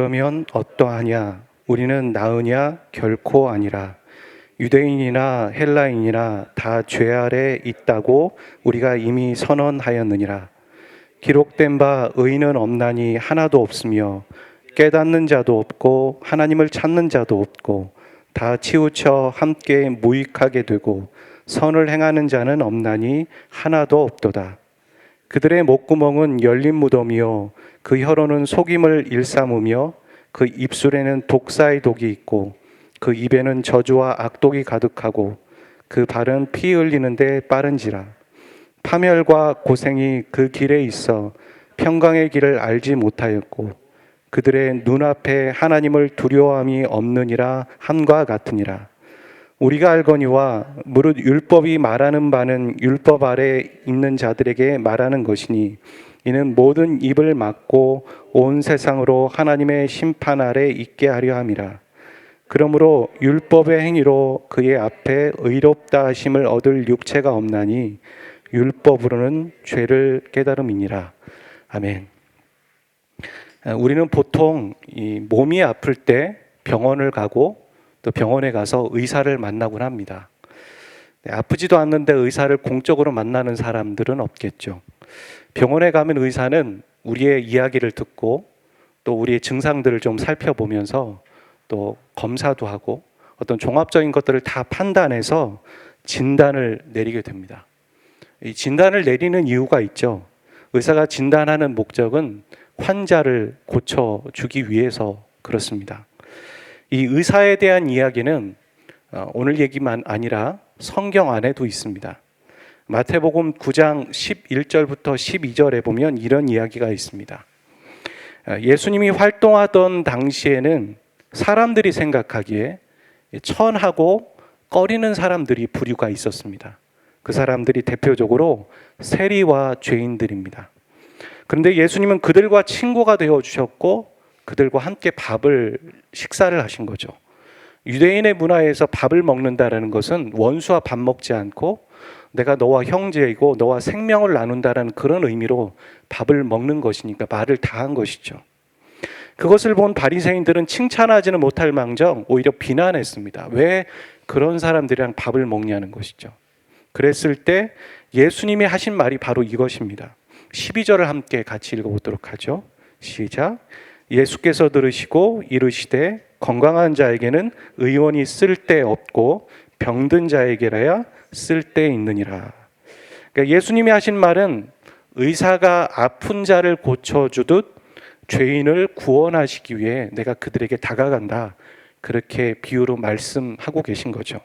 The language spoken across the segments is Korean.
그러면 어떠하냐? 우리는 나으냐? 결코 아니라. 유대인이나 헬라인이나 다 죄 아래 있다고 우리가 이미 선언하였느니라. 기록된 바 의인은 없나니 하나도 없으며 깨닫는 자도 없고 하나님을 찾는 자도 없고 다 치우쳐 함께 무익하게 되고 선을 행하는 자는 없나니 하나도 없도다. 그들의 목구멍은 열린 무덤이요 그 혀로는 속임을 일삼으며 그 입술에는 독사의 독이 있고 그 입에는 저주와 악독이 가득하고 그 발은 피 흘리는데 빠른지라. 파멸과 고생이 그 길에 있어 평강의 길을 알지 못하였고 그들의 눈앞에 하나님을 두려워함이 없느니라 함과 같으니라. 우리가 알거니와 무릇 율법이 말하는 바는 율법 아래 있는 자들에게 말하는 것이니 이는 모든 입을 막고 온 세상으로 하나님의 심판 아래 있게 하려 함이라. 그러므로 율법의 행위로 그의 앞에 의롭다 하심을 얻을 육체가 없나니 율법으로는 죄를 깨달음이니라. 아멘. 우리는 보통 이 몸이 아플 때 병원을 가고 또 병원에 가서 의사를 만나곤 합니다. 아프지도 않는데 의사를 공적으로 만나는 사람들은 없겠죠. 병원에 가면 의사는 우리의 이야기를 듣고 또 우리의 증상들을 좀 살펴보면서 또 검사도 하고 어떤 종합적인 것들을 다 판단해서 진단을 내리게 됩니다. 이 진단을 내리는 이유가 있죠. 의사가 진단하는 목적은 환자를 고쳐주기 위해서 그렇습니다. 이 의사에 대한 이야기는 오늘 얘기만 아니라 성경 안에도 있습니다. 마태복음 9장 11절부터 12절에 보면 이런 이야기가 있습니다. 예수님이 활동하던 당시에는 사람들이 생각하기에 천하고 꺼리는 사람들이 부류가 있었습니다. 그 사람들이 대표적으로 세리와 죄인들입니다. 그런데 예수님은 그들과 친구가 되어주셨고 그들과 함께 식사를 하신 거죠. 유대인의 문화에서 밥을 먹는다는 것은 원수와 밥 먹지 않고 내가 너와 형제이고 너와 생명을 나눈다는 그런 의미로 밥을 먹는 것이니까 말을 다 한 것이죠. 그것을 본 바리새인들은 칭찬하지는 못할 망정 오히려 비난했습니다. 왜 그런 사람들이랑 밥을 먹냐는 것이죠. 그랬을 때 예수님이 하신 말이 바로 이것입니다. 12절을 함께 같이 읽어보도록 하죠. 시작. 예수께서 들으시고 이르시되 건강한 자에게는 의원이 쓸데없고 병든 자에게라야 쓸데있느니라. 그러니까 예수님이 하신 말은 의사가 아픈 자를 고쳐주듯 죄인을 구원하시기 위해 내가 그들에게 다가간다. 그렇게 비유로 말씀하고 계신 거죠.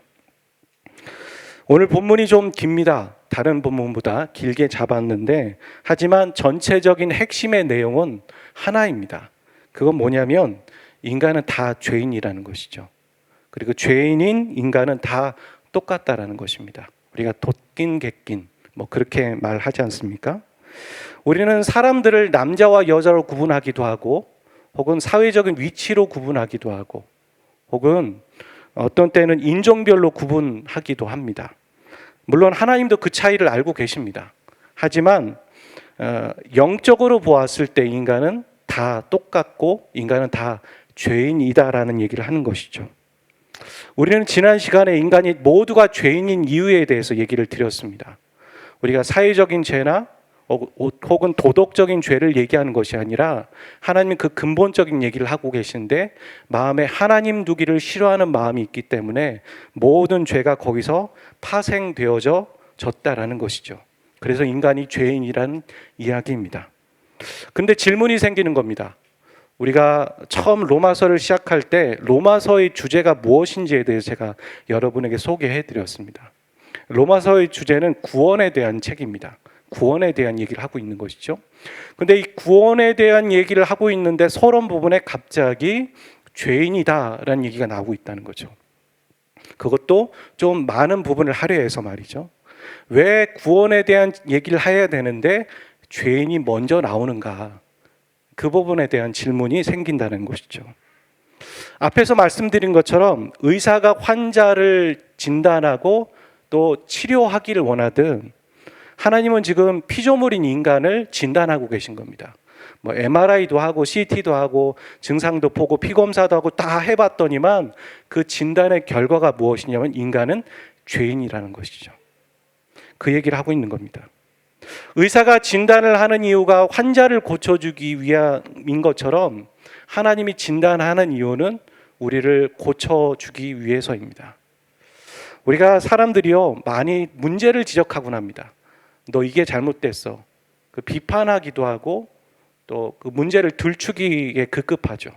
오늘 본문이 좀 깁니다. 다른 본문보다 길게 잡았는데 하지만 전체적인 핵심의 내용은 하나입니다. 그건 뭐냐면 인간은 다 죄인이라는 것이죠. 그리고 죄인인 인간은 다 똑같다라는 것입니다. 우리가 돋긴 객긴 그렇게 말하지 않습니까? 우리는 사람들을 남자와 여자로 구분하기도 하고 혹은 사회적인 위치로 구분하기도 하고 혹은 어떤 때는 인종별로 구분하기도 합니다. 물론 하나님도 그 차이를 알고 계십니다. 하지만 영적으로 보았을 때 인간은 다 똑같고 인간은 다 죄인이다라는 얘기를 하는 것이죠. 우리는 지난 시간에 인간이 모두가 죄인인 이유에 대해서 얘기를 드렸습니다. 우리가 사회적인 죄나 혹은 도덕적인 죄를 얘기하는 것이 아니라 하나님은 그 근본적인 얘기를 하고 계신데 마음에 하나님 두기를 싫어하는 마음이 있기 때문에 모든 죄가 거기서 파생되어져 졌다라는 것이죠. 그래서 인간이 죄인이라는 이야기입니다. 근데 질문이 생기는 겁니다. 우리가 처음 로마서를 시작할 때 로마서의 주제가 무엇인지에 대해서 제가 여러분에게 소개해 드렸습니다. 로마서의 주제는 구원에 대한 책입니다. 구원에 대한 얘기를 하고 있는 것이죠. 근데 이 구원에 대한 얘기를 하고 있는데 서론 부분에 갑자기 죄인이다라는 얘기가 나오고 있다는 거죠. 그것도 좀 많은 부분을 할애해서 말이죠. 왜 구원에 대한 얘기를 해야 되는데 죄인이 먼저 나오는가? 그 부분에 대한 질문이 생긴다는 것이죠. 앞에서 말씀드린 것처럼 의사가 환자를 진단하고 또 치료하기를 원하든 하나님은 지금 피조물인 인간을 진단하고 계신 겁니다. 뭐 MRI도 하고 CT도 하고 증상도 보고 피검사도 하고 다 해봤더니만 그 진단의 결과가 무엇이냐면 인간은 죄인이라는 것이죠. 그 얘기를 하고 있는 겁니다. 의사가 진단을 하는 이유가 환자를 고쳐주기 위함인 것처럼 하나님이 진단하는 이유는 우리를 고쳐주기 위해서입니다. 우리가 사람들이요 많이 문제를 지적하곤 합니다. 너 이게 잘못됐어. 그 비판하기도 하고 또 그 문제를 들추기에 급급하죠.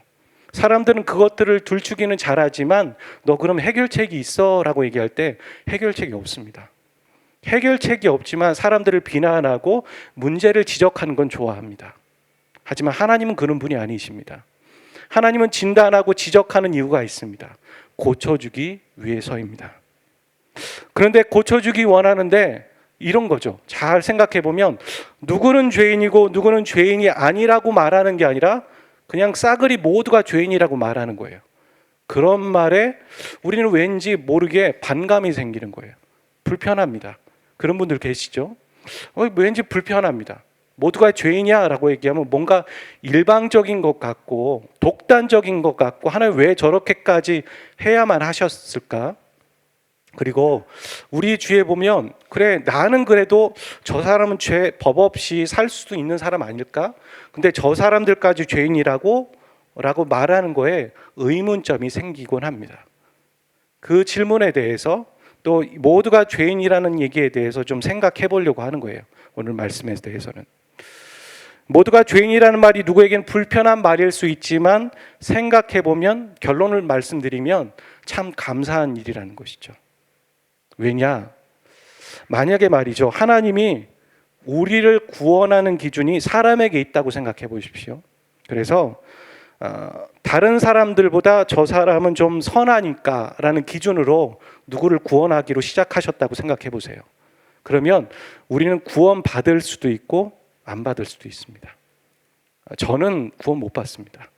사람들은 그것들을 들추기는 잘하지만 너 그럼 해결책이 있어? 라고 얘기할 때 해결책이 없습니다. 해결책이 없지만 사람들을 비난하고 문제를 지적하는 건 좋아합니다. 하지만 하나님은 그런 분이 아니십니다. 하나님은 진단하고 지적하는 이유가 있습니다. 고쳐주기 위해서입니다. 그런데 고쳐주기 원하는데 이런 거죠. 잘 생각해 보면 누구는 죄인이고 누구는 죄인이 아니라고 말하는 게 아니라 그냥 싸그리 모두가 죄인이라고 말하는 거예요. 그런 말에 우리는 왠지 모르게 반감이 생기는 거예요. 불편합니다. 그런 분들 계시죠? 왠지 불편합니다. 모두가 죄인이야 라고 얘기하면 뭔가 일방적인 것 같고 독단적인 것 같고 하나님 왜 저렇게까지 해야만 하셨을까? 그리고 우리 주위에 보면 그래 나는 그래도 저 사람은 법 없이 살 수도 있는 사람 아닐까? 근데 저 사람들까지 죄인이라고 말하는 거에 의문점이 생기곤 합니다. 그 질문에 대해서 또 모두가 죄인이라는 얘기에 대해서 좀 생각해 보려고 하는 거예요. 오늘 말씀에 대해서는. 모두가 죄인이라는 말이 누구에겐 불편한 말일 수 있지만 생각해 보면 결론을 말씀드리면 참 감사한 일이라는 것이죠. 왜냐? 만약에 말이죠. 하나님이 우리를 구원하는 기준이 사람에게 있다고 생각해 보십시오. 그래서 다른 사람들보다 저 사람은 좀 선하니까 라는 기준으로 누구를 구원하기로 시작하셨다고 생각해 보세요. 그러면 우리는 구원 받을 수도 있고 안 받을 수도 있습니다. 저는 구원 못 받습니다.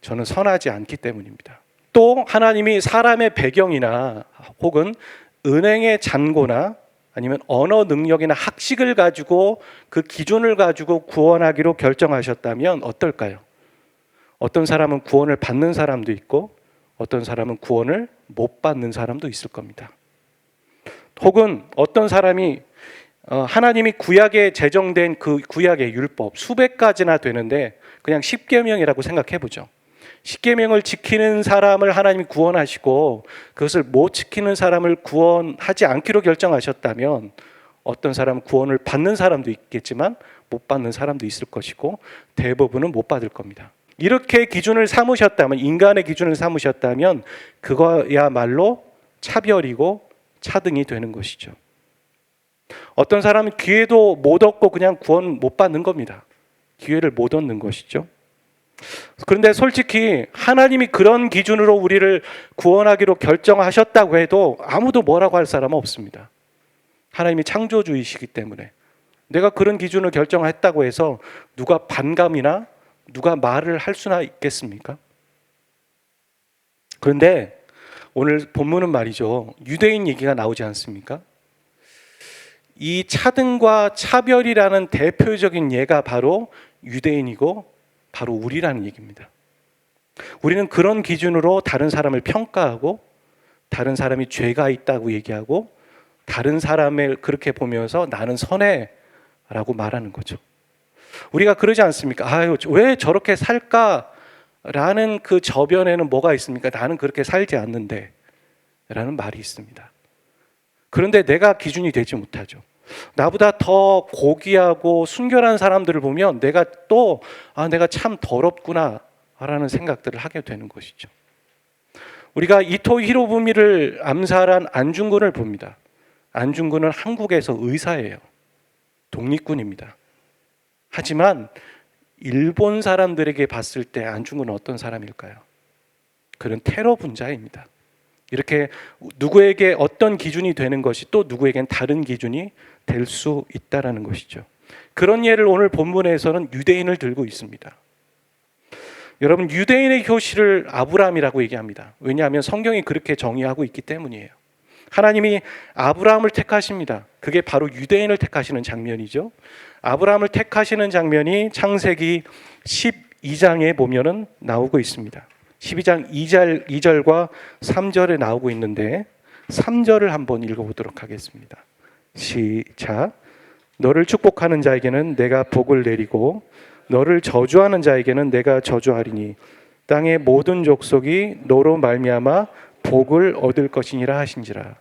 저는 선하지 않기 때문입니다. 또 하나님이 사람의 배경이나 혹은 은행의 잔고나 아니면 언어 능력이나 학식을 가지고 그 기준을 가지고 구원하기로 결정하셨다면 어떨까요? 어떤 사람은 구원을 받는 사람도 있고 어떤 사람은 구원을 못 받는 사람도 있을 겁니다. 혹은 어떤 사람이 하나님이 구약에 제정된 그 구약의 율법 수백 가지나 되는데 그냥 십계명이라고 생각해 보죠. 십계명을 지키는 사람을 하나님이 구원하시고 그것을 못 지키는 사람을 구원하지 않기로 결정하셨다면 어떤 사람은 구원을 받는 사람도 있겠지만 못 받는 사람도 있을 것이고 대부분은 못 받을 겁니다. 이렇게 기준을 삼으셨다면 인간의 기준을 삼으셨다면 그거야말로 차별이고 차등이 되는 것이죠. 어떤 사람은 기회도 못 얻고 그냥 구원 못 받는 겁니다. 기회를 못 얻는 것이죠. 그런데 솔직히 하나님이 그런 기준으로 우리를 구원하기로 결정하셨다고 해도 아무도 뭐라고 할 사람은 없습니다. 하나님이 창조주이시기 때문에 내가 그런 기준을 결정했다고 해서 누가 반감이나 누가 말을 할 수나 있겠습니까? 그런데 오늘 본문은 말이죠. 유대인 얘기가 나오지 않습니까? 이 차등과 차별이라는 대표적인 예가 바로 유대인이고 바로 우리라는 얘기입니다. 우리는 그런 기준으로 다른 사람을 평가하고 다른 사람이 죄가 있다고 얘기하고 다른 사람을 그렇게 보면서 나는 선해라고 말하는 거죠. 우리가 그러지 않습니까? 아유, 왜 저렇게 살까라는 그 저변에는 뭐가 있습니까? 나는 그렇게 살지 않는데 라는 말이 있습니다. 그런데 내가 기준이 되지 못하죠. 나보다 더 고귀하고 순결한 사람들을 보면 내가 또 내가 참 더럽구나 라는 생각들을 하게 되는 것이죠. 우리가 이토 히로부미를 암살한 안중근을 봅니다. 안중근은 한국에서 의사예요. 독립군입니다. 하지만 일본 사람들에게 봤을 때 안중근은 어떤 사람일까요? 그는 테러 분자입니다. 이렇게 누구에게 어떤 기준이 되는 것이 또 누구에겐 다른 기준이 될 수 있다는 것이죠. 그런 예를 오늘 본문에서는 유대인을 들고 있습니다. 여러분, 유대인의 효시를 아브라함이라고 얘기합니다. 왜냐하면 성경이 그렇게 정의하고 있기 때문이에요. 하나님이 아브라함을 택하십니다. 그게 바로 유대인을 택하시는 장면이죠. 아브라함을 택하시는 장면이 창세기 12장에 보면은 나오고 있습니다. 12장 2절과 3절에 나오고 있는데 3절을 한번 읽어보도록 하겠습니다. 시작. 너를 축복하는 자에게는 내가 복을 내리고 너를 저주하는 자에게는 내가 저주하리니 땅의 모든 족속이 너로 말미암아 복을 얻을 것이니라 하신지라.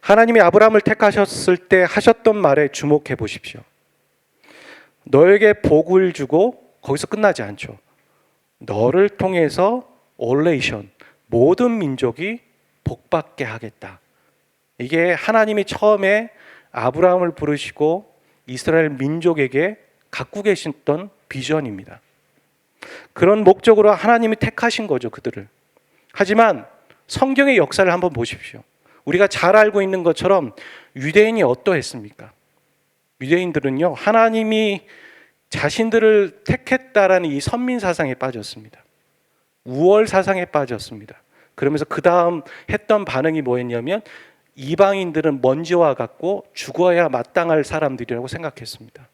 하나님이 아브라함을 택하셨을 때 하셨던 말에 주목해 보십시오. 너에게 복을 주고 거기서 끝나지 않죠. 너를 통해서 올레이션, 모든 민족이 복받게 하겠다. 이게 하나님이 처음에 아브라함을 부르시고 이스라엘 민족에게 갖고 계셨던 비전입니다. 그런 목적으로 하나님이 택하신 거죠, 그들을. 하지만 성경의 역사를 한번 보십시오. 우리가 잘 알고 있는 것처럼 유대인이 어떠했습니까? 유대인들은요, 하나님이 자신들을 택했다라는 이 선민 사상에 빠졌습니다. 우월 사상에 빠졌습니다. 그러면서 그 다음 했던 반응이 뭐였냐면 이방인들은 먼지와 같고 죽어야 마땅할 사람들이라고 생각했습니다.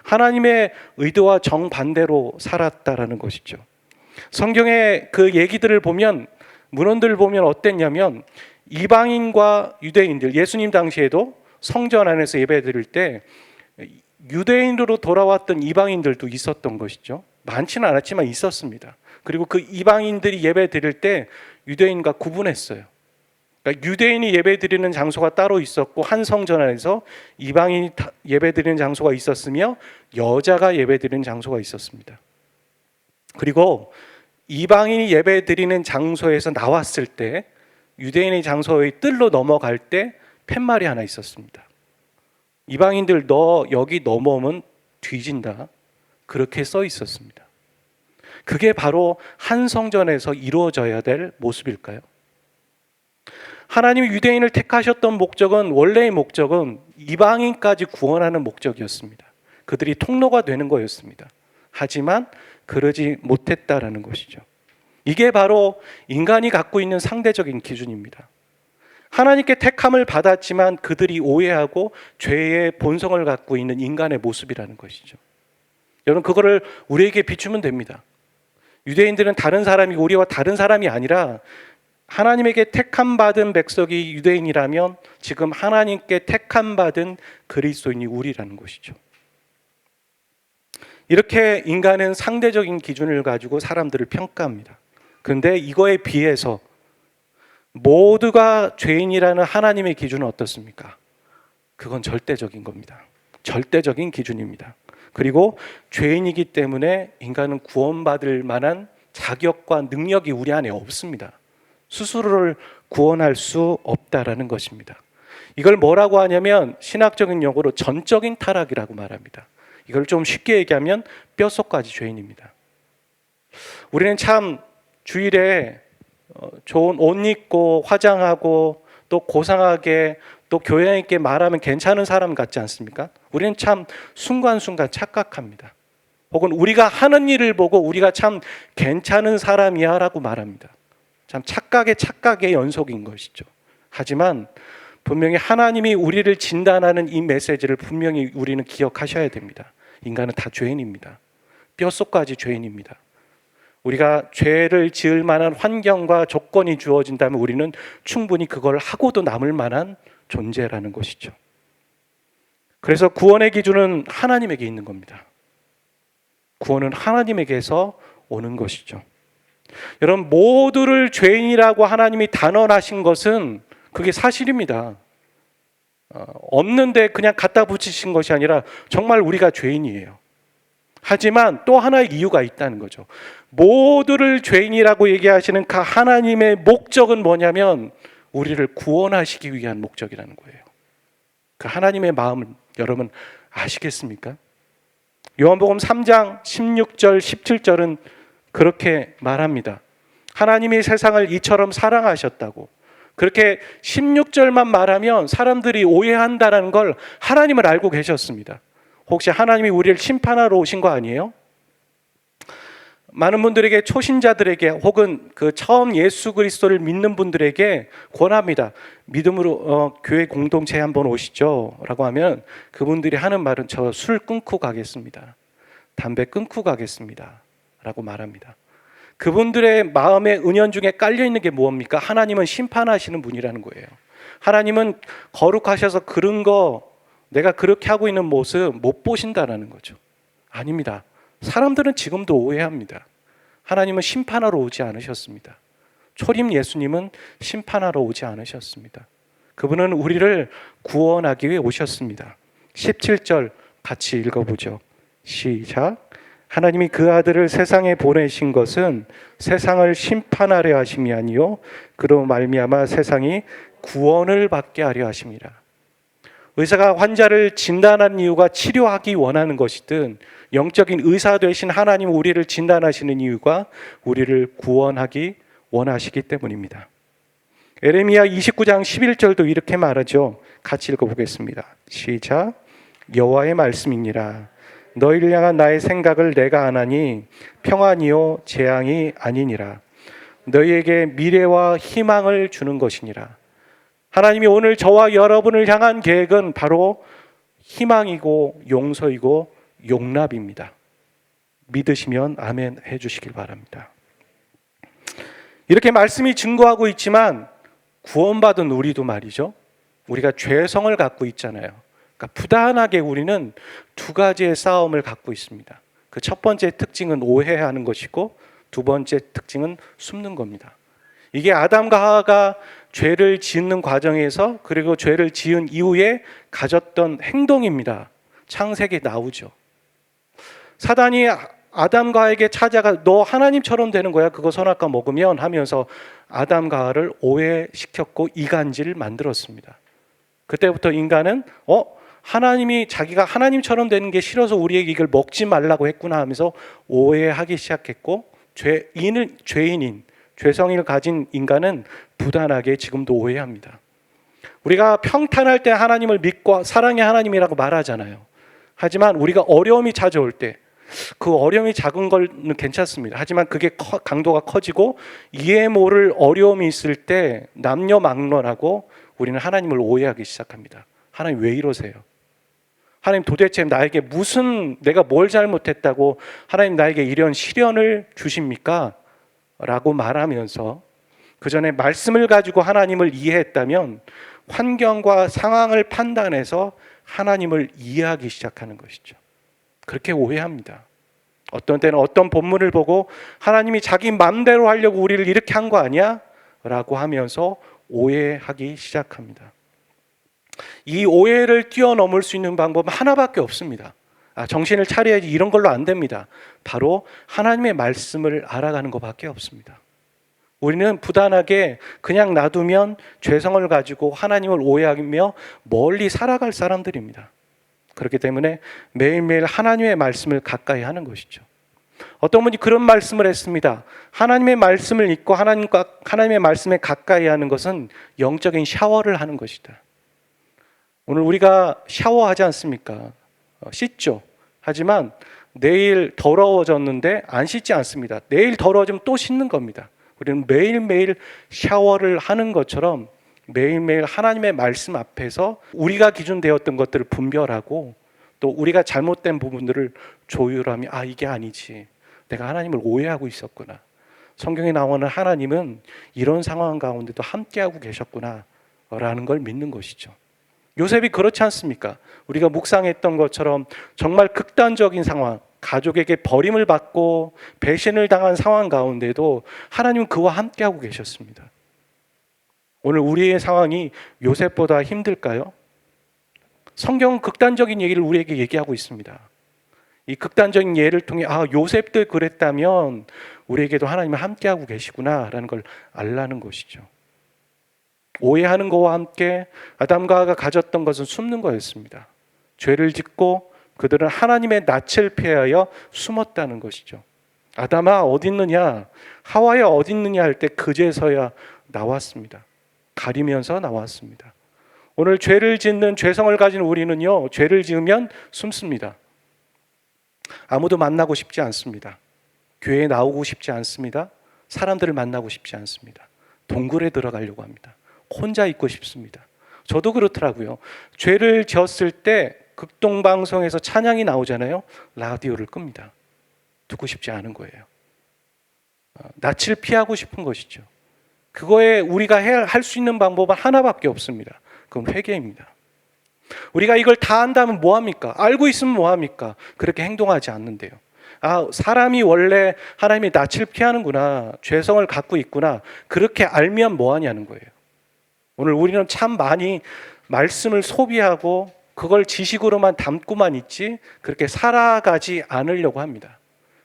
하나님의 의도와 정반대로 살았다라는 것이죠. 성경의 그 얘기들을 보면, 문헌들을 보면 어땠냐면 이방인과 유대인들, 예수님 당시에도 성전 안에서 예배 드릴 때 유대인으로 돌아왔던 이방인들도 있었던 것이죠. 많지는 않았지만 있었습니다. 그리고 그 이방인들이 예배 드릴 때 유대인과 구분했어요. 그러니까 유대인이 예배 드리는 장소가 따로 있었고 한 성전 안에서 이방인이 예배 드리는 장소가 있었으며 여자가 예배 드리는 장소가 있었습니다. 그리고 이방인이 예배 드리는 장소에서 나왔을 때 유대인의 장소의 뜰로 넘어갈 때 팻말이 하나 있었습니다. 이방인들 너 여기 넘어오면 뒤진다. 그렇게 써 있었습니다. 그게 바로 한 성전에서 이루어져야 될 모습일까요? 하나님이 유대인을 택하셨던 목적은, 원래의 목적은 이방인까지 구원하는 목적이었습니다. 그들이 통로가 되는 거였습니다. 하지만 그러지 못했다라는 것이죠. 이게 바로 인간이 갖고 있는 상대적인 기준입니다. 하나님께 택함을 받았지만 그들이 오해하고 죄의 본성을 갖고 있는 인간의 모습이라는 것이죠. 여러분, 그거를 우리에게 비추면 됩니다. 유대인들은 다른 사람이고 우리와 다른 사람이 아니라 하나님에게 택함 받은 백성이 유대인이라면 지금 하나님께 택함 받은 그리스도인이 우리라는 것이죠. 이렇게 인간은 상대적인 기준을 가지고 사람들을 평가합니다. 그런데 이거에 비해서 모두가 죄인이라는 하나님의 기준은 어떻습니까? 그건 절대적인 겁니다. 절대적인 기준입니다. 그리고 죄인이기 때문에 인간은 구원받을 만한 자격과 능력이 우리 안에 없습니다. 스스로를 구원할 수 없다라는 것입니다. 이걸 뭐라고 하냐면 신학적인 용어로 전적인 타락이라고 말합니다. 이걸 좀 쉽게 얘기하면 뼛속까지 죄인입니다. 우리는 참 주일에 좋은 옷 입고 화장하고 또 고상하게 또 교양 있게 말하면 괜찮은 사람 같지 않습니까? 우리는 참 순간순간 착각합니다. 혹은 우리가 하는 일을 보고 우리가 참 괜찮은 사람이야 라고 말합니다. 참 착각의 연속인 것이죠. 하지만 분명히 하나님이 우리를 진단하는 이 메시지를 분명히 우리는 기억하셔야 됩니다. 인간은 다 죄인입니다. 뼛속까지 죄인입니다. 우리가 죄를 지을 만한 환경과 조건이 주어진다면 우리는 충분히 그걸 하고도 남을 만한 존재라는 것이죠. 그래서 구원의 기준은 하나님에게 있는 겁니다. 구원은 하나님에게서 오는 것이죠. 여러분, 모두를 죄인이라고 하나님이 단언하신 것은 그게 사실입니다. 없는데 그냥 갖다 붙이신 것이 아니라 정말 우리가 죄인이에요. 하지만 또 하나의 이유가 있다는 거죠. 모두를 죄인이라고 얘기하시는 그 하나님의 목적은 뭐냐면 우리를 구원하시기 위한 목적이라는 거예요. 그 하나님의 마음을 여러분 아시겠습니까? 요한복음 3장 16절 17절은 그렇게 말합니다. 하나님이 세상을 이처럼 사랑하셨다고. 그렇게 16절만 말하면 사람들이 오해한다는 걸 하나님을 알고 계셨습니다. 혹시 하나님이 우리를 심판하러 오신 거 아니에요? 많은 분들에게, 초신자들에게 혹은 그 처음 예수 그리스도를 믿는 분들에게 권합니다. 믿음으로 교회 공동체에 한번 오시죠 라고 하면 그분들이 하는 말은 저 술 끊고 가겠습니다, 담배 끊고 가겠습니다 라고 말합니다. 그분들의 마음의 은연 중에 깔려 있는 게 뭡니까? 하나님은 심판하시는 분이라는 거예요. 하나님은 거룩하셔서 그런 거, 내가 그렇게 하고 있는 모습 못 보신다라는 거죠. 아닙니다. 사람들은 지금도 오해합니다. 하나님은 심판하러 오지 않으셨습니다. 초림 예수님은 심판하러 오지 않으셨습니다. 그분은 우리를 구원하기 위해 오셨습니다. 17절 같이 읽어보죠. 시작. 하나님이 그 아들을 세상에 보내신 것은 세상을 심판하려 하심이 아니요 그로 말미암아 세상이 구원을 받게 하려 하심이라. 의사가 환자를 진단하는 이유가 치료하기 원하는 것이든 영적인 의사 되신 하나님 우리를 진단하시는 이유가 우리를 구원하기 원하시기 때문입니다. 에레미야 29장 11절도 이렇게 말하죠. 같이 읽어보겠습니다. 시작. 여호와의 말씀이니라. 너희를 향한 나의 생각을 내가 아나니 평안이요 재앙이 아니니라. 너희에게 미래와 희망을 주는 것이니라. 하나님이 오늘 저와 여러분을 향한 계획은 바로 희망이고 용서이고 용납입니다. 믿으시면 아멘 해주시길 바랍니다. 이렇게 말씀이 증거하고 있지만 구원받은 우리도 말이죠, 우리가 죄성을 갖고 있잖아요. 그러니까 부단하게 우리는 두 가지의 싸움을 갖고 있습니다. 그 첫 번째 특징은 오해하는 것이고 두 번째 특징은 숨는 겁니다. 이게 아담과 하와가 죄를 짓는 과정에서, 그리고 죄를 지은 이후에 가졌던 행동입니다. 창세기에 나오죠. 사단이 아담과 하와에게 찾아가 너 하나님처럼 되는 거야, 그거 선악과 먹으면 하면서 아담과 하와를 오해시켰고 이간질을 만들었습니다. 그때부터 인간은 하나님이 자기가 하나님처럼 되는 게 싫어서 우리에게 이걸 먹지 말라고 했구나 하면서 오해하기 시작했고, 죄인인 죄성을 가진 인간은 부단하게 지금도 오해합니다. 우리가 평탄할 때 하나님을 믿고 사랑의 하나님이라고 말하잖아요. 하지만 우리가 어려움이 찾아올 때, 그 어려움이 작은 건 괜찮습니다. 하지만 그게 강도가 커지고 이해 모를 어려움이 있을 때 남녀막론하고 우리는 하나님을 오해하기 시작합니다. 하나님 왜 이러세요? 하나님 도대체 나에게 내가 뭘 잘못했다고 하나님 나에게 이런 시련을 주십니까? 라고 말하면서 그 전에 말씀을 가지고 하나님을 이해했다면 환경과 상황을 판단해서 하나님을 이해하기 시작하는 것이죠. 그렇게 오해합니다. 어떤 때는 어떤 본문을 보고 하나님이 자기 마음대로 하려고 우리를 이렇게 한 거 아니야? 라고 하면서 오해하기 시작합니다. 이 오해를 뛰어넘을 수 있는 방법은 하나밖에 없습니다. 정신을 차려야지, 이런 걸로 안 됩니다. 바로 하나님의 말씀을 알아가는 것밖에 없습니다. 우리는 부단하게 그냥 놔두면 죄성을 가지고 하나님을 오해하며 멀리 살아갈 사람들입니다. 그렇기 때문에 매일매일 하나님의 말씀을 가까이 하는 것이죠. 어떤 분이 그런 말씀을 했습니다. 하나님의 말씀을 읽고 하나님의 말씀에 가까이 하는 것은 영적인 샤워를 하는 것이다. 오늘 우리가 샤워하지 않습니까? 씻죠. 하지만 내일 더러워졌는데 안 씻지 않습니다. 내일 더러워지면 또 씻는 겁니다. 우리는 매일매일 샤워를 하는 것처럼 매일매일 하나님의 말씀 앞에서 우리가 기준되었던 것들을 분별하고 또 우리가 잘못된 부분들을 조율하며 이게 아니지, 내가 하나님을 오해하고 있었구나, 성경에 나오는 하나님은 이런 상황 가운데도 함께하고 계셨구나 라는 걸 믿는 것이죠. 요셉이 그렇지 않습니까? 우리가 묵상했던 것처럼 정말 극단적인 상황, 가족에게 버림을 받고 배신을 당한 상황 가운데도 하나님은 그와 함께하고 계셨습니다. 오늘 우리의 상황이 요셉보다 힘들까요? 성경은 극단적인 얘기를 우리에게 얘기하고 있습니다. 이 극단적인 예를 통해 요셉도 그랬다면 우리에게도 하나님은 함께하고 계시구나 라는 걸 알라는 것이죠. 오해하는 것과 함께 아담과 하와가 가졌던 것은 숨는 거였습니다. 죄를 짓고 그들은 하나님의 낯을 피하여 숨었다는 것이죠. 아담아 어디 있느냐, 하와야 어디 있느냐 할 때 그제서야 나왔습니다. 가리면서 나왔습니다. 오늘 죄를 짓는 죄성을 가진 우리는요, 죄를 지으면 숨습니다. 아무도 만나고 싶지 않습니다. 교회에 나오고 싶지 않습니다. 사람들을 만나고 싶지 않습니다. 동굴에 들어가려고 합니다. 혼자 있고 싶습니다. 저도 그렇더라고요. 죄를 지었을 때 극동방송에서 찬양이 나오잖아요. 라디오를 끕니다. 듣고 싶지 않은 거예요. 낯을 피하고 싶은 것이죠. 그거에 우리가 할 수 있는 방법은 하나밖에 없습니다. 그건 회개입니다. 우리가 이걸 다 안다면 뭐합니까? 알고 있으면 뭐합니까? 그렇게 행동하지 않는데요. 사람이 원래 하나님의 낯을 피하는구나, 죄성을 갖고 있구나, 그렇게 알면 뭐하냐는 거예요. 오늘 우리는 참 많이 말씀을 소비하고 그걸 지식으로만 담고만 있지 그렇게 살아가지 않으려고 합니다.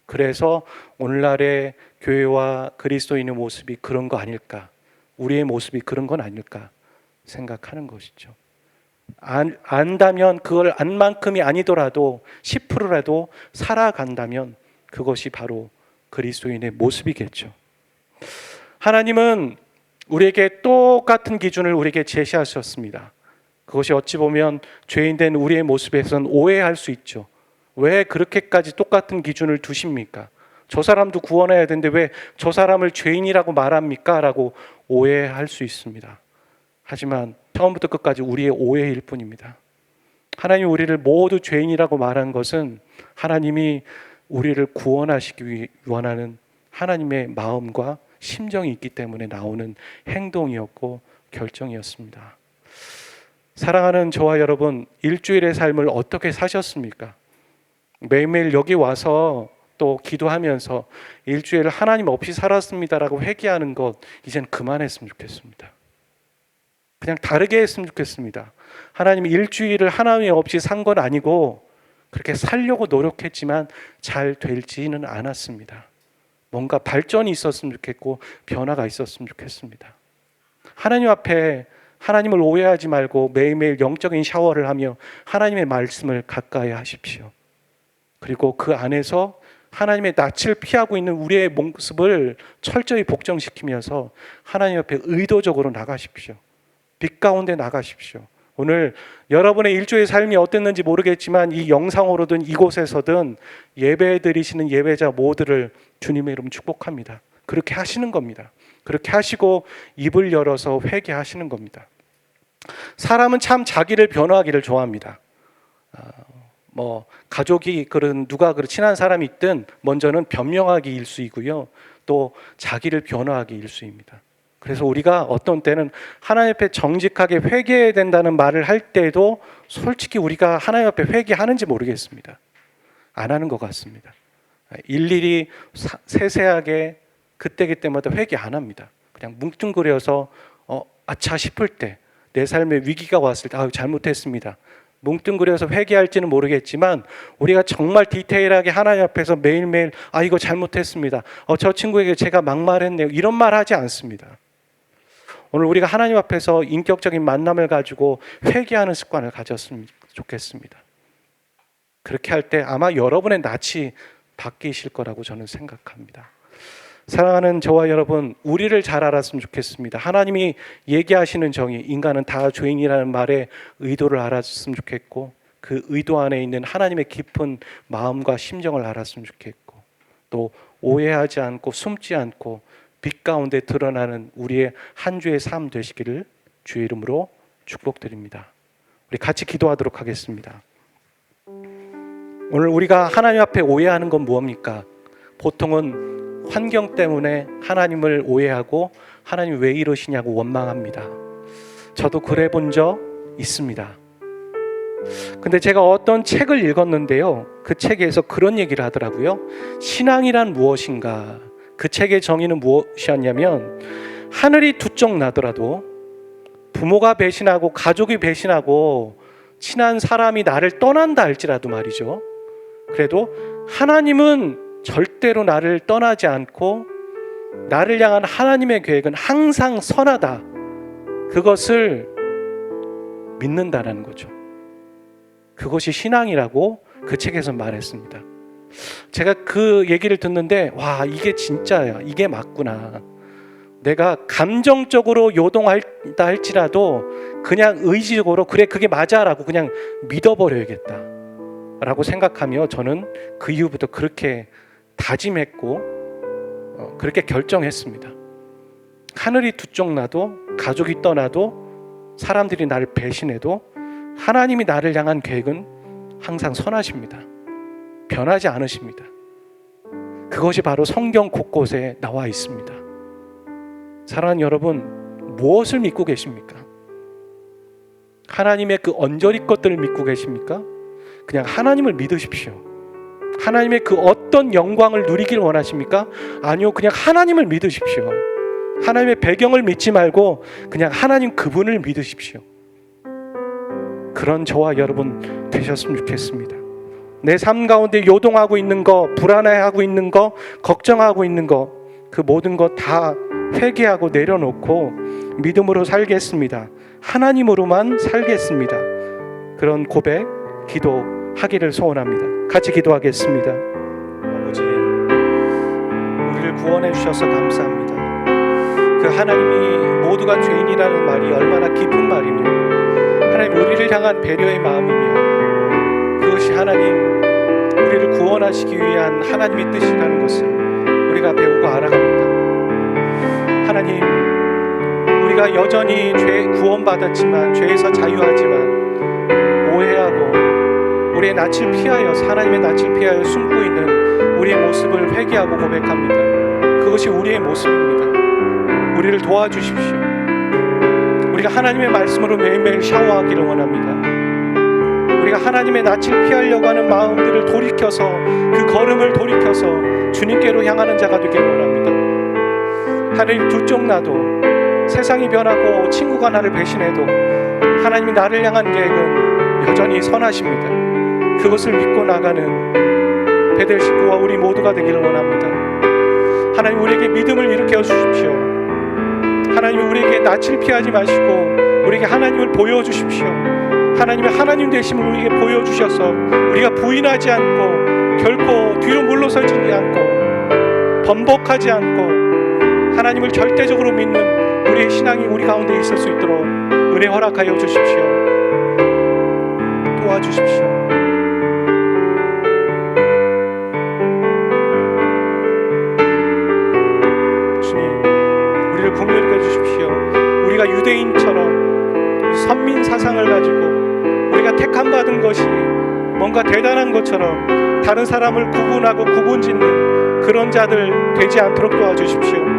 그래서 오늘날의 교회와 그리스도인의 모습이 그런 거 아닐까, 우리의 모습이 그런 건 아닐까 생각하는 것이죠. 안다면, 그걸 안 만큼이 아니더라도 10%라도 살아간다면 그것이 바로 그리스도인의 모습이겠죠. 하나님은 우리에게 똑같은 기준을 우리에게 제시하셨습니다. 그것이 어찌 보면 죄인된 우리의 모습에서는 오해할 수 있죠. 왜 그렇게까지 똑같은 기준을 두십니까? 저 사람도 구원해야 되는데 왜 저 사람을 죄인이라고 말합니까? 라고 오해할 수 있습니다. 하지만 처음부터 끝까지 우리의 오해일 뿐입니다. 하나님이 우리를 모두 죄인이라고 말한 것은 하나님이 우리를 구원하시기 원하는 하나님의 마음과 심정이 있기 때문에 나오는 행동이었고 결정이었습니다. 사랑하는 저와 여러분, 일주일의 삶을 어떻게 사셨습니까? 매일매일 여기 와서 또 기도하면서 일주일을 하나님 없이 살았습니다라고 회개하는 것 이젠 그만했으면 좋겠습니다. 그냥 다르게 했으면 좋겠습니다. 하나님이 일주일을 하나님 없이 산 건 아니고 그렇게 살려고 노력했지만 잘 되지는 않았습니다. 뭔가 발전이 있었으면 좋겠고 변화가 있었으면 좋겠습니다. 하나님 앞에 하나님을 오해하지 말고 매일매일 영적인 샤워를 하며 하나님의 말씀을 가까이 하십시오. 그리고 그 안에서 하나님의 낯을 피하고 있는 우리의 모습을 철저히 복정시키면서 하나님 앞에 의도적으로 나가십시오. 빛 가운데 나가십시오. 오늘 여러분의 일주의 삶이 어땠는지 모르겠지만 이 영상으로든 이곳에서든 예배 드리시는 예배자 모두를 주님의 이름 축복합니다. 그렇게 하시는 겁니다. 그렇게 하시고 입을 열어서 회개하시는 겁니다. 사람은 참 자기를 변호하기를 좋아합니다. 가족이 누가 친한 사람이 있든 먼저는 변명하기 일수이고요, 또 자기를 변호하기 일수입니다. 그래서 우리가 어떤 때는 하나님 앞에 정직하게 회개해야 된다는 말을 할 때도 솔직히 우리가 하나님 앞에 회개하는지 모르겠습니다. 안 하는 것 같습니다. 일일이 세세하게 그때그때마다 회개 안 합니다. 그냥 뭉뚱그려서 아차 싶을 때, 내 삶에 위기가 왔을 때 잘못했습니다. 뭉뚱그려서 회개할지는 모르겠지만 우리가 정말 디테일하게 하나님 앞에서 매일매일 이거 잘못했습니다. 저 친구에게 제가 막말했네요. 이런 말 하지 않습니다. 오늘 우리가 하나님 앞에서 인격적인 만남을 가지고 회개하는 습관을 가졌으면 좋겠습니다. 그렇게 할 때 아마 여러분의 낯이 바뀌실 거라고 저는 생각합니다. 사랑하는 저와 여러분, 우리를 잘 알았으면 좋겠습니다. 하나님이 얘기하시는 정의, 인간은 다 죄인이라는 말의 의도를 알았으면 좋겠고, 그 의도 안에 있는 하나님의 깊은 마음과 심정을 알았으면 좋겠고, 또 오해하지 않고 숨지 않고 빛 가운데 드러나는 우리의 한 주의 삶 되시기를 주의 이름으로 축복드립니다. 우리 같이 기도하도록 하겠습니다. 오늘 우리가 하나님 앞에 오해하는 건 무엇입니까? 보통은 환경 때문에 하나님을 오해하고 하나님 왜 이러시냐고 원망합니다. 저도 그래 본 적 있습니다. 근데 제가 어떤 책을 읽었는데요, 그 책에서 그런 얘기를 하더라고요. 신앙이란 무엇인가? 그 책의 정의는 무엇이었냐면, 하늘이 두 쪽 나더라도, 부모가 배신하고 가족이 배신하고 친한 사람이 나를 떠난다 할지라도 말이죠, 그래도 하나님은 절대로 나를 떠나지 않고 나를 향한 하나님의 계획은 항상 선하다, 그것을 믿는다라는 거죠. 그것이 신앙이라고 그 책에서 말했습니다. 제가 그 얘기를 듣는데 이게 진짜야, 이게 맞구나. 내가 감정적으로 요동한다 할지라도 그냥 의지적으로 그래 그게 맞아 라고 그냥 믿어버려야겠다 라고 생각하며 저는 그 이후부터 그렇게 다짐했고 그렇게 결정했습니다. 하늘이 두 쪽 나도, 가족이 떠나도, 사람들이 나를 배신해도 하나님이 나를 향한 계획은 항상 선하십니다. 변하지 않으십니다. 그것이 바로 성경 곳곳에 나와 있습니다. 사랑하는 여러분, 무엇을 믿고 계십니까? 하나님의 그 언저리 것들을 믿고 계십니까? 그냥 하나님을 믿으십시오. 하나님의 그 어떤 영광을 누리길 원하십니까? 아니요, 그냥 하나님을 믿으십시오. 하나님의 배경을 믿지 말고 그냥 하나님 그분을 믿으십시오. 그런 저와 여러분 되셨으면 좋겠습니다. 내 삶 가운데 요동하고 있는 거, 불안해하고 있는 거, 걱정하고 있는 거, 그 모든 것 다 회개하고 내려놓고 믿음으로 살겠습니다. 하나님으로만 살겠습니다. 그런 고백, 기도하기를 소원합니다. 같이 기도하겠습니다. 아버지, 우리를 구원해 주셔서 감사합니다. 그 하나님이 모두가 죄인이라는 말이 얼마나 깊은 말이며, 하나님 우리를 향한 배려의 마음이며, 그것이 하나님 우리를 구원하시기 위한 하나님의 뜻이라는 것을 우리가 배우고 알아갑니다. 하나님, 우리가 여전히 죄 구원받았지만, 죄에서 자유하지만 오해하고 우리의 낯을 피하여, 하나님의 낯을 피하여 숨고 있는 우리의 모습을 회개하고 고백합니다. 그것이 우리의 모습입니다. 우리를 도와주십시오. 우리가 하나님의 말씀으로 매일매일 샤워하기를 원합니다. 우리가 하나님의 낯을 피하려고 하는 마음들을 돌이켜서, 그 걸음을 돌이켜서 주님께로 향하는 자가 되기를 원합니다. 하나님, 두 쪽 나도, 세상이 변하고 친구가 나를 배신해도 하나님이 나를 향한 계획은 여전히 선하십니다. 그것을 믿고 나가는 베델 식구와 우리 모두가 되기를 원합니다. 하나님, 우리에게 믿음을 일으켜 주십시오. 하나님, 우리에게 낯을 피하지 마시고 우리에게 하나님을 보여주십시오. 하나님의 하나님 되심을 우리에게 보여주셔서 우리가 부인하지 않고 결코 뒤로 물러서지 않고 번복하지 않고 하나님을 절대적으로 믿는 우리의 신앙이 우리 가운데 있을 수 있도록 은혜 허락하여 주십시오. 도와주십시오. 주님, 우리를 긍휼히 여주십시오. 우리가 유대인처럼 선민 사상을 가지고 우리가 택함 받은 것이 뭔가 대단한 것처럼 다른 사람을 구분하고 구분짓는 그런 자들 되지 않도록 도와주십시오.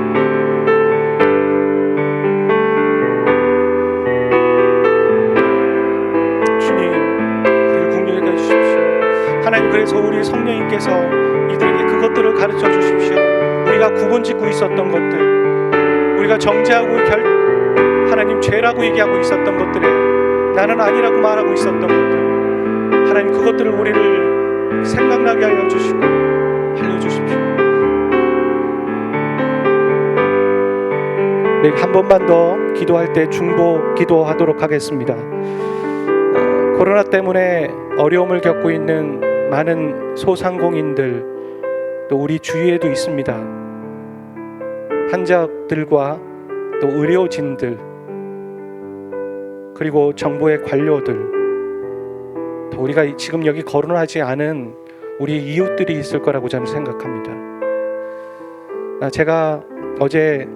하나님, 그래서 우리 성령님께서 이들에게 그것들을 가르쳐 주십시오. 우리가 구분짓고 있었던 것들, 우리가 정죄하고 하나님 죄라고 얘기하고 있었던 것들에 나는 아니라고 말하고 있었던 것들, 하나님 그것들을 우리를 생각나게 하여 주시고 알려주십시오. 네, 한 번만 더 기도할 때 중보 기도하도록 하겠습니다. 코로나 때문에 어려움을 겪고 있는 많은 소상공인들, 또 우리 주위에도 있습니다. 환자들과 또 의료진들, 그리고 정부의 관료들, 또 우리가 지금 여기 거론하지 않은 우리 이웃들이 있을 거라고 저는 생각합니다. 제가 어제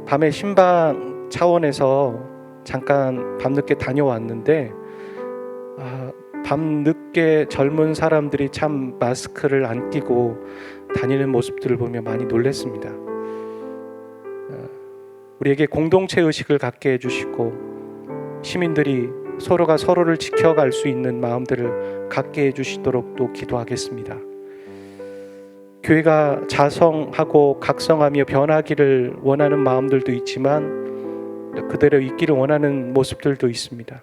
밤에 신방 차원에서 잠깐 밤늦게 다녀왔는데, 밤늦게 젊은 사람들이 참 마스크를 안 끼고 다니는 모습들을 보며 많이 놀랐습니다. 우리에게 공동체 의식을 갖게 해주시고 시민들이 서로가 서로를 지켜갈 수 있는 마음들을 갖게 해주시도록 또 기도하겠습니다. 교회가 자성하고 각성하며 변하기를 원하는 마음들도 있지만 그대로 있기를 원하는 모습들도 있습니다.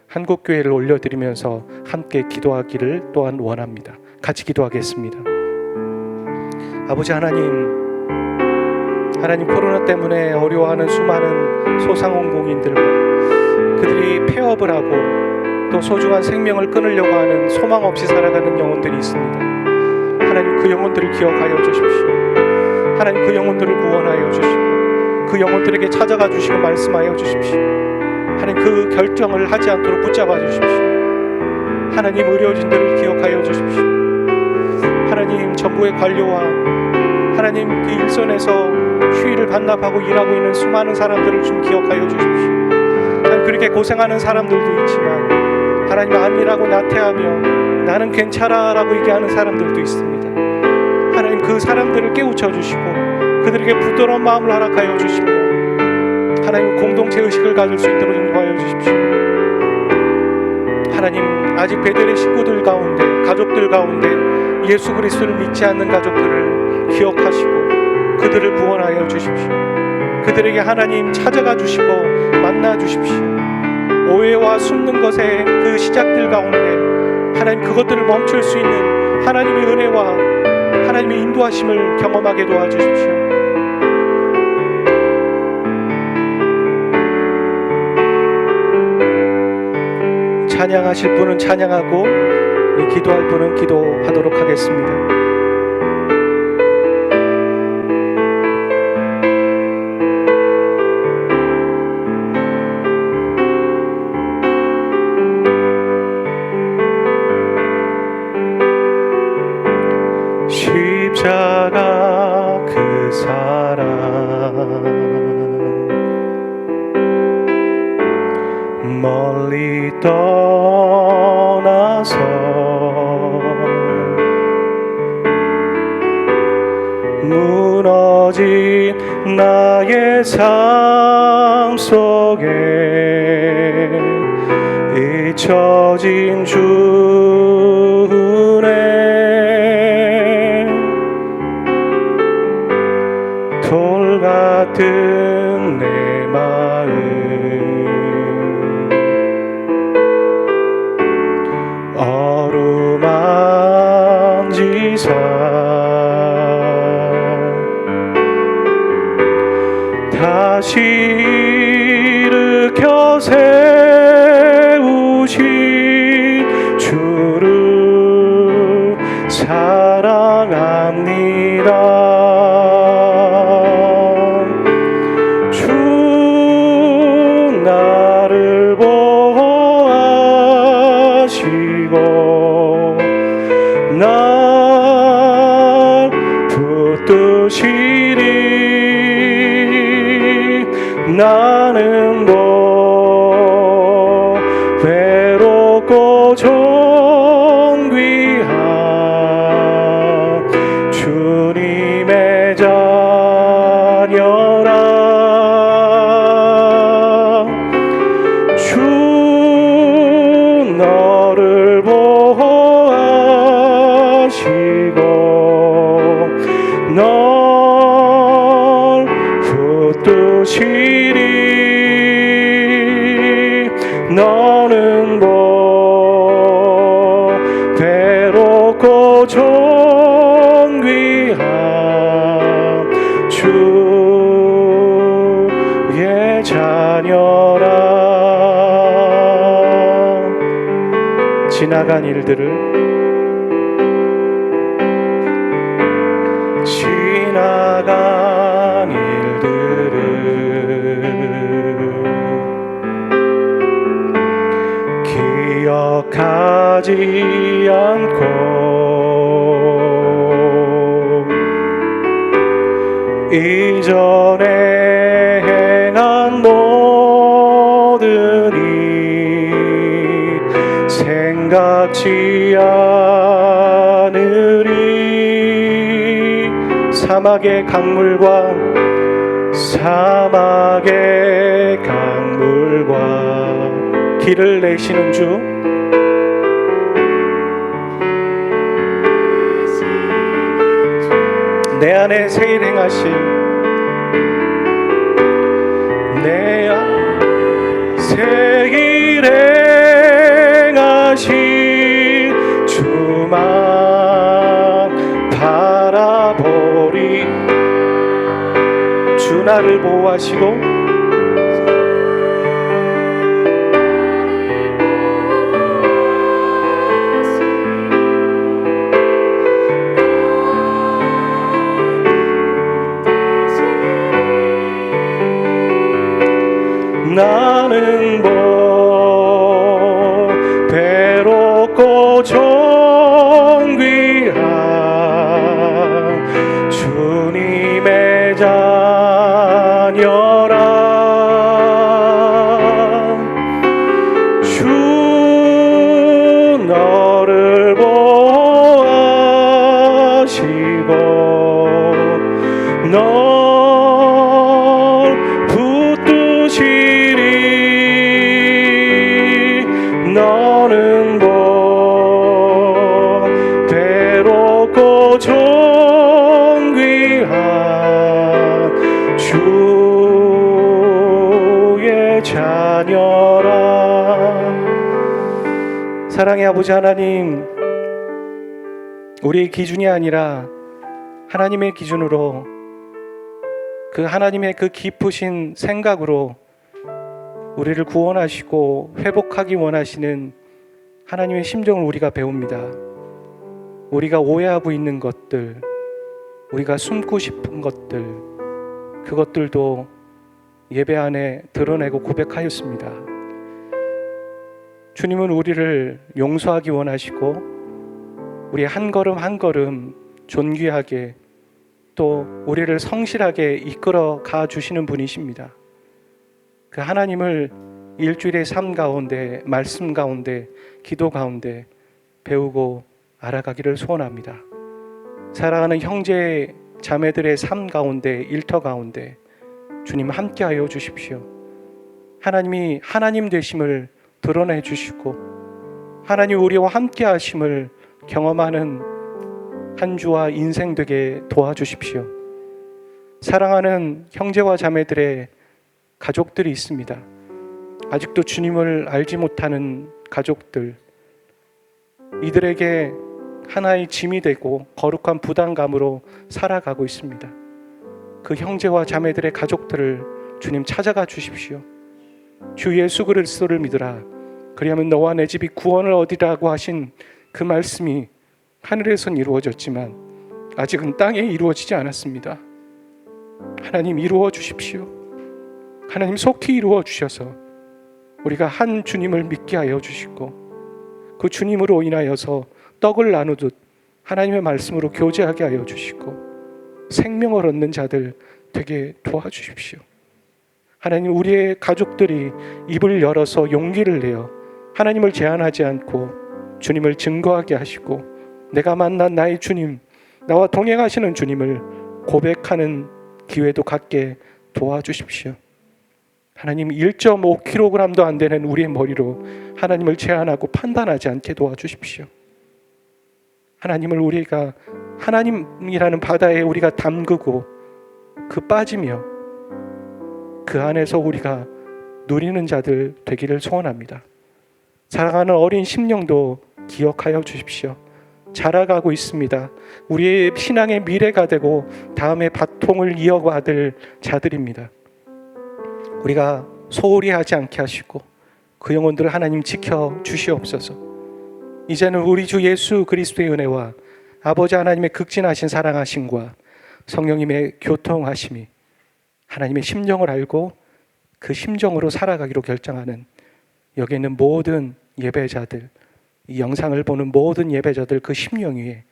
한국교회를 올려드리면서 함께 기도하기를 또한 원합니다. 같이 기도하겠습니다. 아버지 하나님, 코로나 때문에 어려워하는 수많은 소상공인들과 그들이 폐업을 하고 또 소중한 생명을 끊으려고 하는 소망 없이 살아가는 영혼들이 있습니다. 하나님, 그 영혼들을 기억하여 주십시오. 하나님, 그 영혼들을 구원하여 주시고 그 영혼들에게 찾아가 주시고 말씀하여 주십시오. 하나님, 그 결정을 하지 않도록 붙잡아 주십시오. 하나님, 의료진들을 기억하여 주십시오. 하나님, 정부의 관료와 하나님 그 일선에서 휴일을 반납하고 일하고 있는 수많은 사람들을 좀 기억하여 주십시오. 난 그렇게 고생하는 사람들도 있지만 하나님 안일하고 나태하며 나는 괜찮아 라고 얘기하는 사람들도 있습니다. 하나님 그 사람들을 깨우쳐 주시고 그들에게 부드러운 마음을 허락하여 주시며 하나님 공동체 의식을 가질 수 있도록 인도하여 주십시오. 하나님 아직 베델의 식구들 가운데 가족들 가운데 예수 그리스도를 믿지 않는 가족들을 기억하시고 그들을 구원하여 주십시오. 그들에게 하나님 찾아가 주시고 만나 주십시오. 오해와 숨는 것의 그 시작들 가운데 하나님 그것들을 멈출 수 있는 하나님의 은혜와 하나님의 인도하심을 경험하게 도와주십시오. 찬양하실 분은 찬양하고 기도할 분은 기도하도록 하겠습니다. 십자가 그 사랑 멀리 떠나서 무너진 나의 삶 속에 잊혀진 주네 돌 같은 내 마음 어루만지사 다시 일으켜 세우신 주를 사랑합니다. 주 나를 보호하시고 날 붙드시리 나는 더 외롭고 존귀한 주님의 자녀라 주 너를 보호하시고 널 붙드시리 너는 뭐 괴롭고 존귀한 주의 자녀라 지나간 일들을 지나간 일들을 기억하지 않고 이전에 행한 모든 일 생각지 않으리 사막의 강물과 길을 내시는 주 내 안에 새 일 행하실 내 안에 새 일 행하실 주만 바라보리 주 나를 보호하시고 나는 뭐 괴롭고 존귀한 주님 너는 뭐 괴롭고 존귀한 주의 자녀라. 사랑의 아버지 하나님, 우리의 기준이 아니라 하나님의 기준으로, 그 하나님의 그 깊으신 생각으로 우리를 구원하시고 회복하기 원하시는 하나님의 심정을 우리가 배웁니다. 우리가 오해하고 있는 것들, 우리가 숨고 싶은 것들, 그것들도 예배 안에 드러내고 고백하였습니다. 주님은 우리를 용서하기 원하시고 우리 한 걸음 한 걸음 존귀하게, 또 우리를 성실하게 이끌어 가 주시는 분이십니다. 그 하나님을 일주일의 삶 가운데, 말씀 가운데, 기도 가운데 배우고 알아가기를 소원합니다. 사랑하는 형제 자매들의 삶 가운데, 일터 가운데 주님 함께하여 주십시오. 하나님이 하나님 되심을 드러내 주시고 하나님 우리와 함께 하심을 경험하는 한 주와 인생 되게 도와주십시오. 사랑하는 형제와 자매들의 가족들이 있습니다. 아직도 주님을 알지 못하는 가족들, 이들에게 하나의 짐이 되고 거룩한 부담감으로 살아가고 있습니다. 그 형제와 자매들의 가족들을 주님 찾아가 주십시오. 주 예수 그리스도를 믿으라, 그리하면 너와 내 집이 구원을 얻으리라고 하신 그 말씀이 하늘에선 이루어졌지만 아직은 땅에 이루어지지 않았습니다. 하나님 이루어 주십시오. 하나님 속히 이루어 주셔서 우리가 한 주님을 믿게 하여 주시고 그 주님으로 인하여서 떡을 나누듯 하나님의 말씀으로 교제하게 하여 주시고 생명을 얻는 자들 되게 도와주십시오. 하나님, 우리의 가족들이 입을 열어서 용기를 내어 하나님을 제한하지 않고 주님을 증거하게 하시고 내가 만난 나의 주님, 나와 동행하시는 주님을 고백하는 기회도 갖게 도와주십시오. 하나님, 1.5kg도 안 되는 우리의 머리로 하나님을 제한하고 판단하지 않게 도와주십시오. 하나님을 우리가 하나님이라는 바다에 우리가 담그고 그 빠지며 그 안에서 우리가 누리는 자들 되기를 소원합니다. 자라가는 어린 심령도 기억하여 주십시오. 자라가고 있습니다. 우리의 신앙의 미래가 되고 다음에 바통을 이어받을 자들입니다. 우리가 소홀히 하지 않게 하시고 그 영혼들을 하나님 지켜 주시옵소서. 이제는 우리 주 예수 그리스도의 은혜와 아버지 하나님의 극진하신 사랑하심과 성령님의 교통하심이 하나님의 심정을 알고 그 심정으로 살아가기로 결정하는 여기 있는 모든 예배자들, 이 영상을 보는 모든 예배자들 그 심령 위에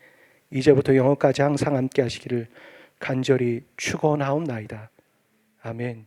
이제부터 영원까지 항상 함께 하시기를 간절히 축원하옵나이다. 아멘.